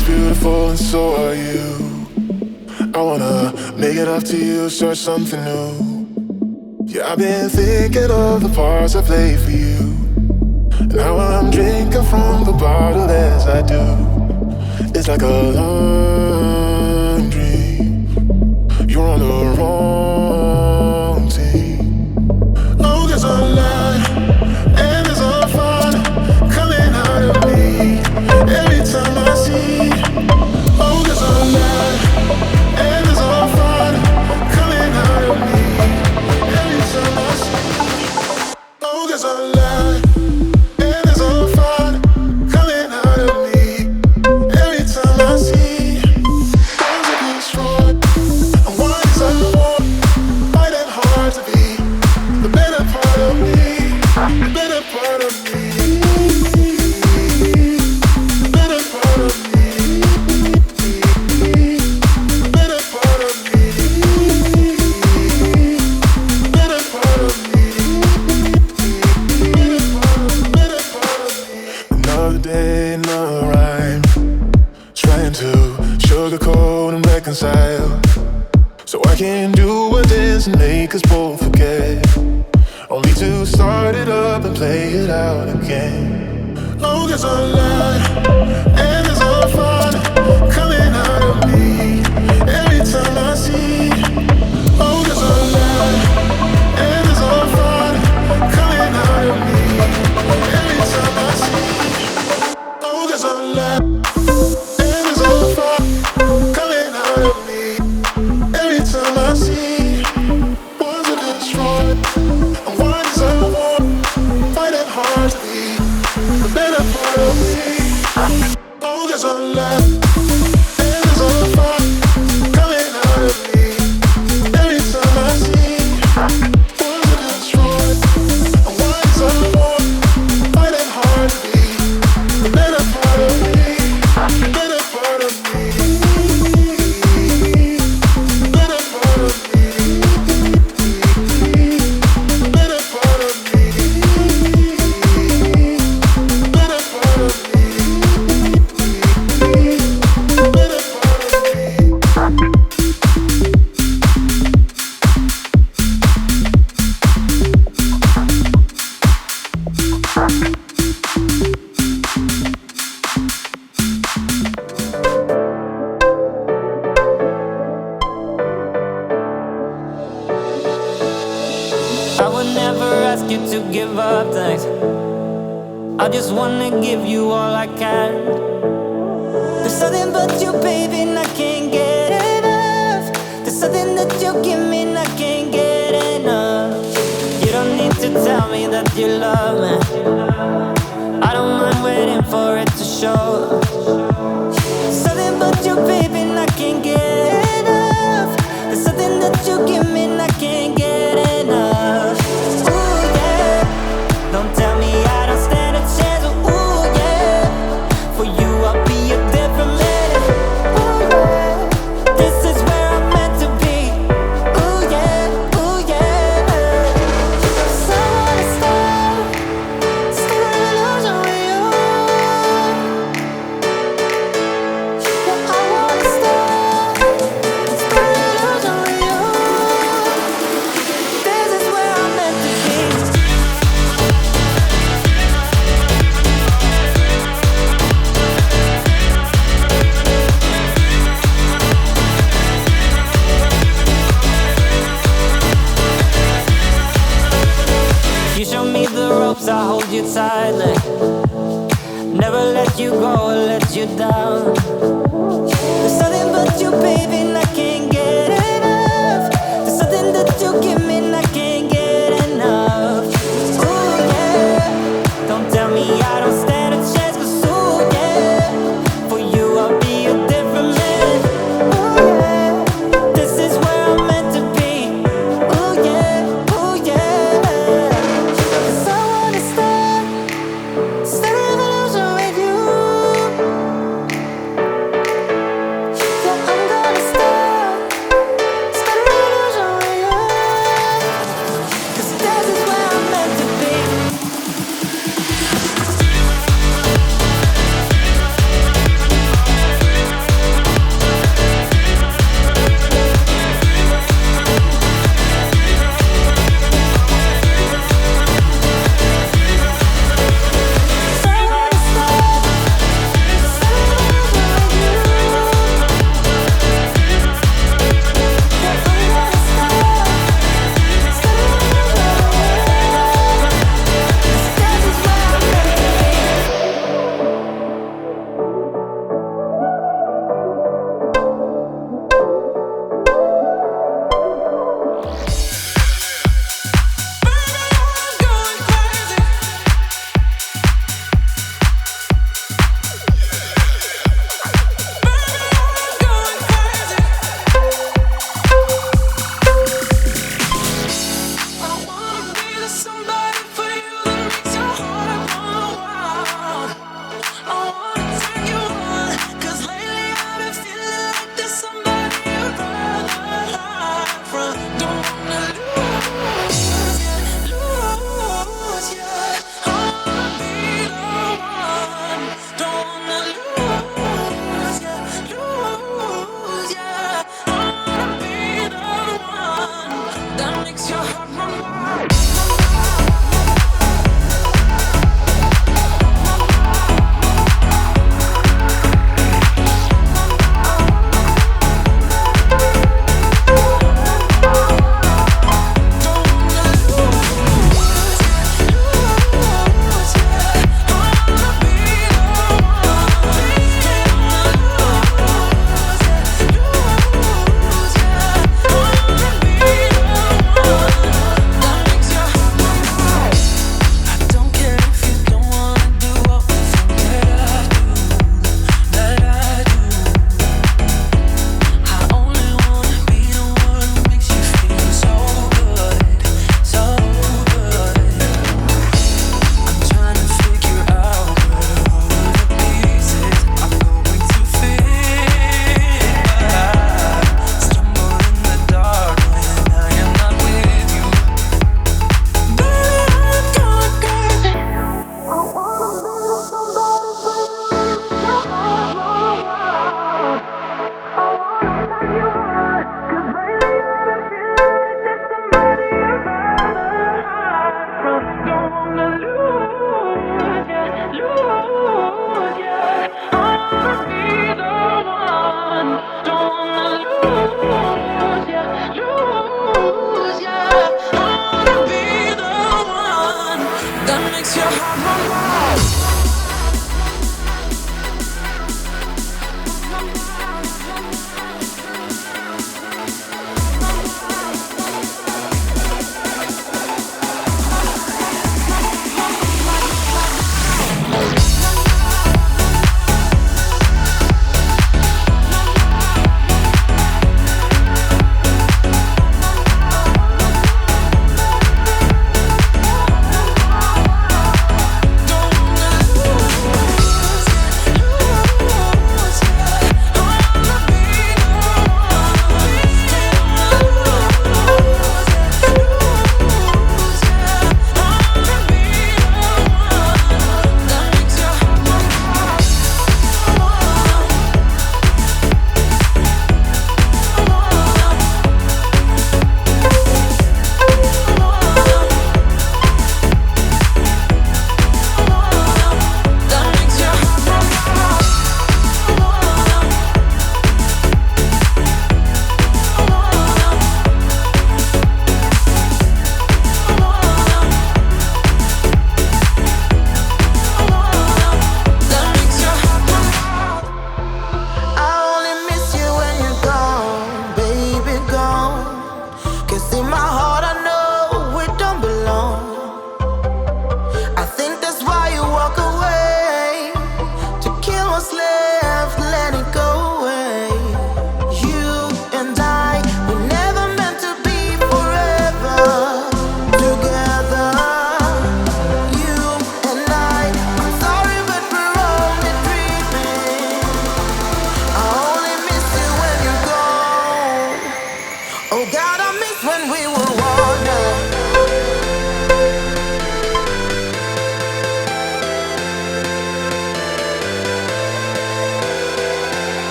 eyes beautiful and so are you. I wanna make it up to you, start something new. Yeah, I've been thinking of the parts I played for you. Now I'm drinking from the bottle as I do. It's like a long dream. You're on the wrong team. Oh, there's a lie and there's a fun coming out of me every time I see. Oh, there's a lie and there's a fun coming out of me every time I see. Oh, there's a lie. So I can do a dance and make us both forget, only to start it up and play it out again. Oh, there's a lie and there's a fun coming out of me every time I see. Oh, there's a lie and there's a fun coming out of me every time I see. Oh, there's a lie and there's a fun coming out of me every time I see. Ones are destroyed and ones are born, fighting hard to be the better part of me. Oh, there's a lie and there's a fun coming out of me every time I see. Ones are destroyed and ones are born, fighting hard to be the better part of me, the better part of me. I just wanna give you all I can. There's something but you, baby, and I can't get enough. There's something that you give me and I can't get enough. You don't need to tell me that you love me. I don't mind waiting for it to show. There's something but you, baby, and I can't get enough. There's something that you give me and I can't get enough. Ooh, yeah. Don't tell me I don't stand a chance. Ooh, yeah. For you I'll be a different man. Ooh, yeah. This is where I'm meant to be. Ooh, yeah. Ooh, yeah. So I wanna start an illusion with you. Yeah, I wanna start an illusion with you. This is where I'm meant to be. You show me the ropes, I hold you tightly. Never let you go or let you down. There's something but you, baby, and I can't get enough. There's something that you give me and I can't get enough. Ooh, yeah. Don't tell me I don't stand a chance, 'cause ooh, yeah. For you I'll be a different man. Ooh, yeah. This is where I'm meant to be. Ooh, yeah. Ooh, yeah. 'Cause I wanna start an illusion with you. Yeah, I'm gonna start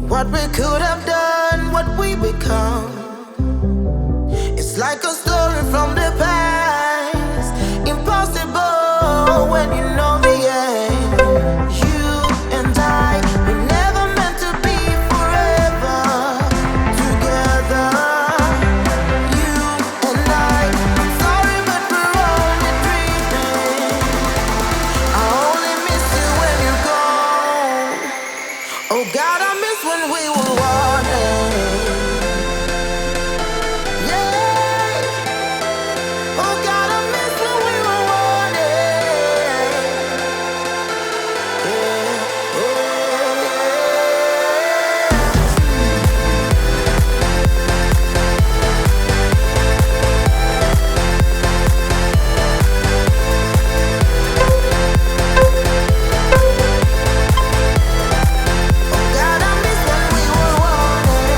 What we could have done, what we become. It's like a story from the past. Impossible when you know the end. You and I, we never meant to be forever together. You and I, I'm sorry but we're only dreaming. I only miss you when you're gone. Oh God, I miss when we were wanted. Yeah. Oh God, I miss when we were wanted. Yeah. Oh, God, I miss when we were wanted.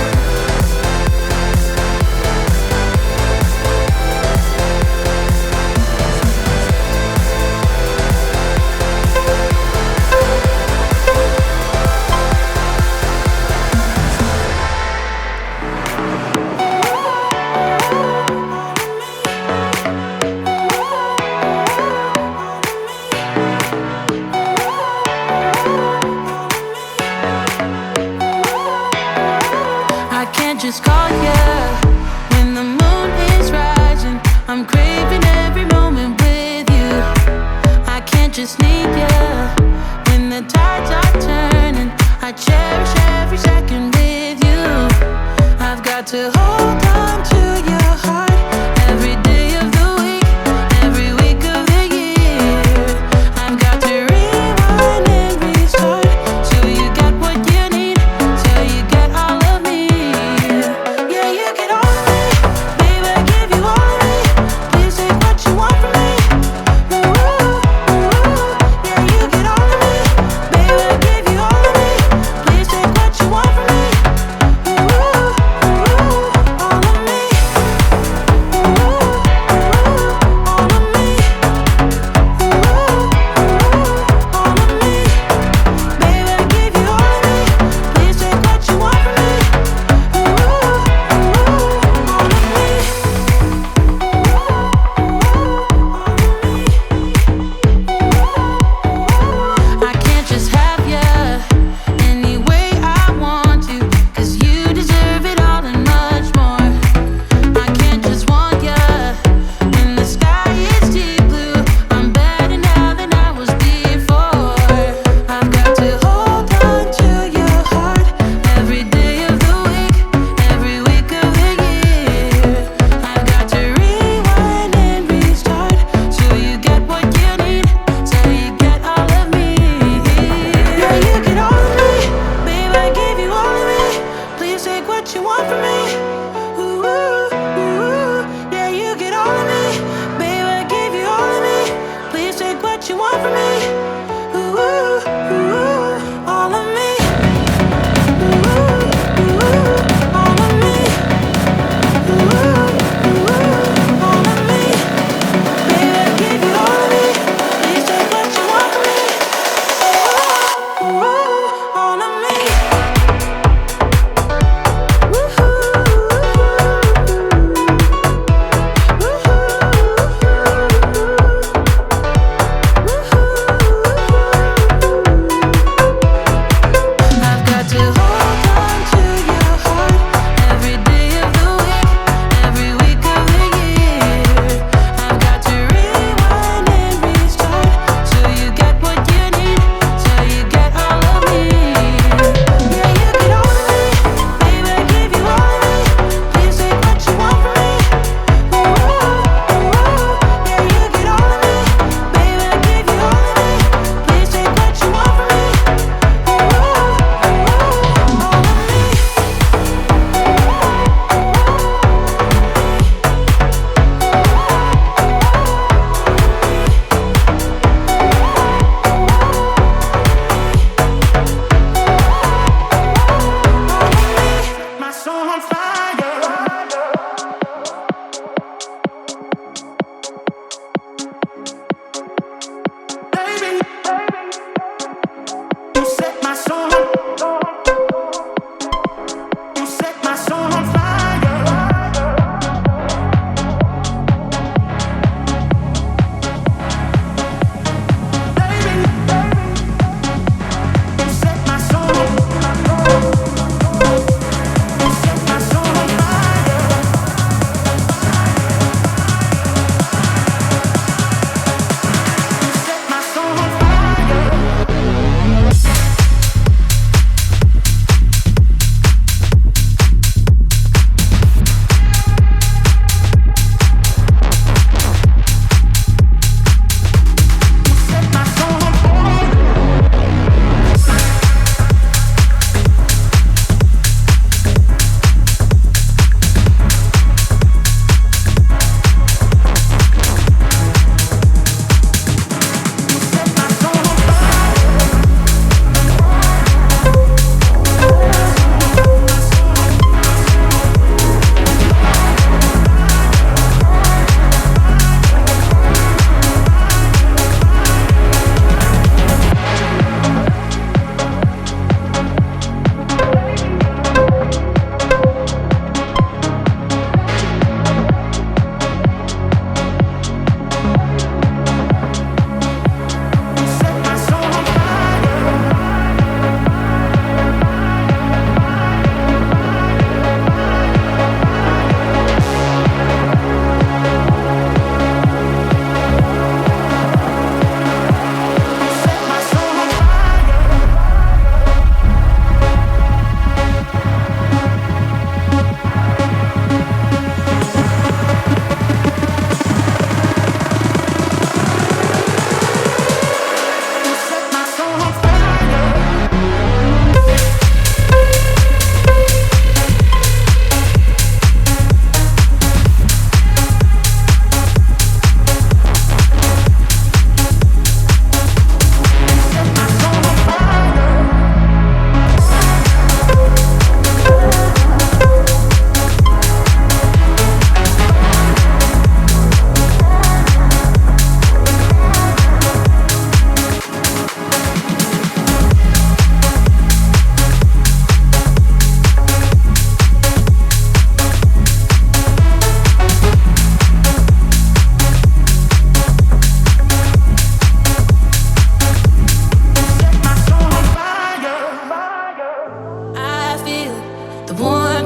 I can't just call you when the moon is rising. I'm craving every moment with you. I can't just need you when the tides are turning. I cherish every second with you. I've got to hold on to your heart every day of the week, every week of the year. I've got to rewind and restart till you get what you need, till you get all of me. Yeah, you get all of me, baby, I give you all of me. Please take what you want from me. Ooh, ooh, yeah, you get all of me, baby, I give you all of me. Please take what you want from me. Ooh, ooh, all of me. Ooh, ooh, all of me. Ooh, ooh, all of me. Baby, I give you all of me. Please take what you want from me. Ooh, ooh, all of me. I can't just have you any way I want to, 'cause you deserve it all and much more. I can't just want you when the sky is deep blue. I'm better now than I was before. I've got to hold on to your heart every day of the week, every week of the year. I've got to rewind and restart till you get what you need, till you get all of me. Yeah, you get all of me, babe, I give you all of me. Please take what you want from me. Ooh, ooh, yeah, you get all of me, babe, I give you all of me. Please take what you want from me. Ooh, ooh, all of me. Ooh, ooh, all of me. Ooh, ooh, all of me. Baby, I give you all of me. Please take what you want from me. Ooh, all of me. Woohoo.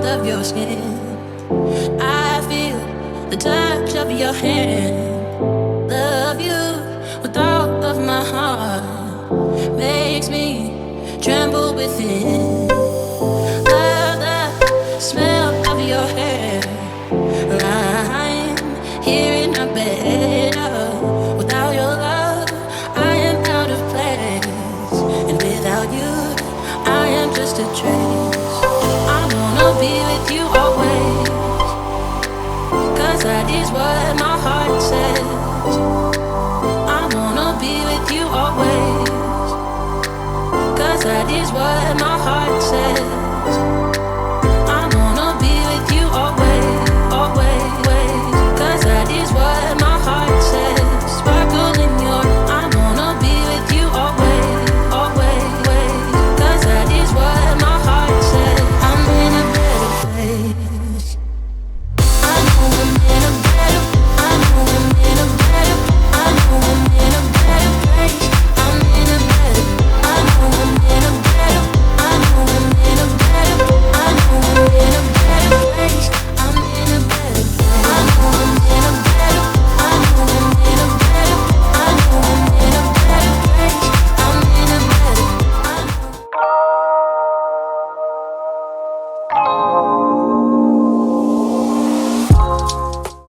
of your skin. I feel the touch of your hand. Love you with all of my heart. Makes me tremble within. Love the smell of your hair. I'm here in my bed. Without your love, I am out of place. And without you, I am just a trace. I wanna be with you always, 'cause that is what my heart says. I wanna be with you always, 'cause that is what my heart says.